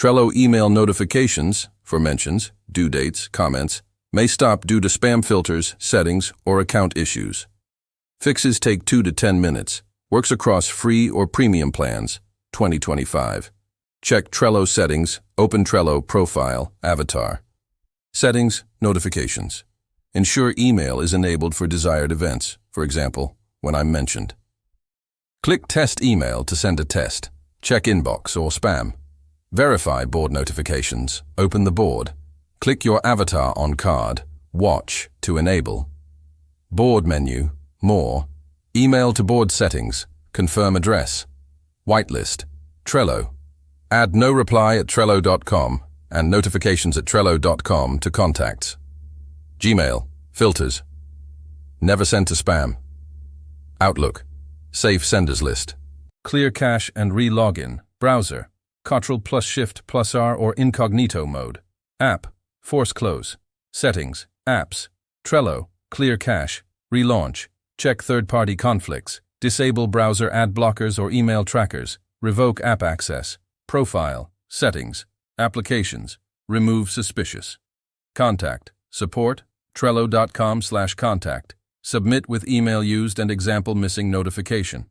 Trello email notifications, for mentions, due dates, comments, may stop due to spam filters, settings, or account issues. Fixes take 2 to 10 minutes. Works across free or premium plans. 2025. Check Trello settings, open Trello profile, avatar. Settings, notifications. Ensure email is enabled for desired events, for example, when I'm mentioned. Click Test Email to send a test. Check inbox or spam. Verify board notifications. Open the board. Click your avatar on card. Watch to enable. Board menu. More. Email to board settings. Confirm address. Whitelist. Trello. Add no reply at Trello.com and notifications at Trello.com to contacts. Gmail. Filters. Never send to spam. Outlook. Safe senders list. Clear cache and re-login. Browser. Ctrl plus Shift plus R or incognito mode. App. Force close. Settings. Apps. Trello. Clear cache. Relaunch. Check third-party conflicts. Disable browser ad blockers or email trackers. Revoke app access. Profile. Settings. Applications. Remove suspicious. Contact. Support. Trello.com/contact. Submit with email used and example missing notification.